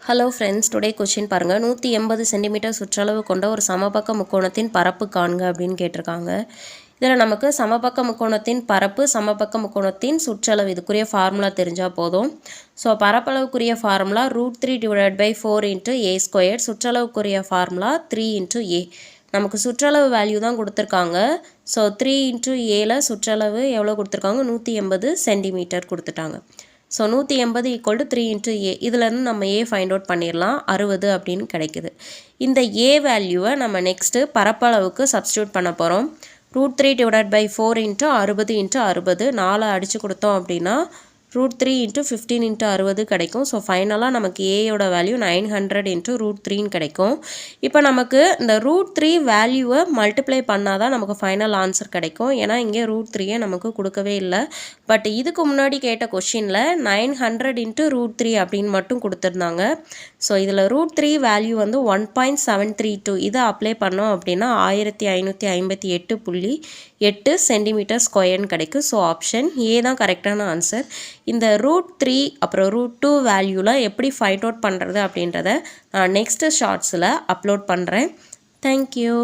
Hello friends, today question பாருங்கள். 180 centimetre சுற்றளவு கொண்ட ஒரு சமபக்க முக்கோணத்தின் பரப்பு காண்க அப்படின்னு கேட்டிருக்காங்க. இதில் நமக்கு சமபக்க முக்கோணத்தின் பரப்பு, சமபக்க முக்கோணத்தின் சுற்றளவு இதுக்குரிய ஃபார்முலா தெரிஞ்சால் போதும். ஸோ பரப்பளவுக்குரிய ஃபார்முலா √3/4 × a², சுற்றளவுக்குரிய ஃபார்முலா 3 × a. நமக்கு சுற்றளவு வேல்யூ தான் கொடுத்துருக்காங்க. ஸோ 3 × a சுற்றளவு எவ்வளோ கொடுத்துருக்காங்க? 180 சென்டிமீட்டர் கொடுத்துட்டாங்க. So 180 = 3 × a. இதிலேருந்து நம்ம a ஃபைண்ட் அவுட் பண்ணிடலாம். 60 அப்படின்னு கிடைக்குது. இந்த a வேல்யூவை நம்ம நெக்ஸ்ட்டு பரப்பளவுக்கு சப்ஸ்டியூட் பண்ண போகிறோம். √3/4 × 60 × 60 4 அடித்து கொடுத்தோம் அப்படின்னா √3 × 15 × 60 கிடைக்கும். ஸோ ஃபைனலாக நமக்கு ஏயோட வேல்யூ 900 × √3 கிடைக்கும். இப்போ நமக்கு இந்த √3 வேல்யூவை மல்டிப்ளை பண்ணால் தான் நமக்கு ஃபைனல் ஆன்சர் கிடைக்கும். ஏன்னா இங்கே √3 நமக்கு கொடுக்கவே இல்லை. பட் இதுக்கு முன்னாடி கேட்ட கொஷினில் 900 × √3 அப்படின்னு மட்டும் கொடுத்துருந்தாங்க. ஸோ இதில் √3 வேல்யூ வந்து 1.732. இதை அப்ளை பண்ணோம் அப்படின்னா 1558.8 சென்டிமீட்டர்² கிடைக்கும். ஸோ ஆப்ஷன் ஏ தான் கரெக்டான ஆன்சர். இந்த √3 அப்புறம் √2 வேல்யூவில் எப்படி ஃபைண்ட் அவுட் பண்ணுறது அப்படின்றத நான் நெக்ஸ்ட்டு ஷார்ட்ஸில் அப்லோட் பண்ணுறேன். தேங்க்யூ.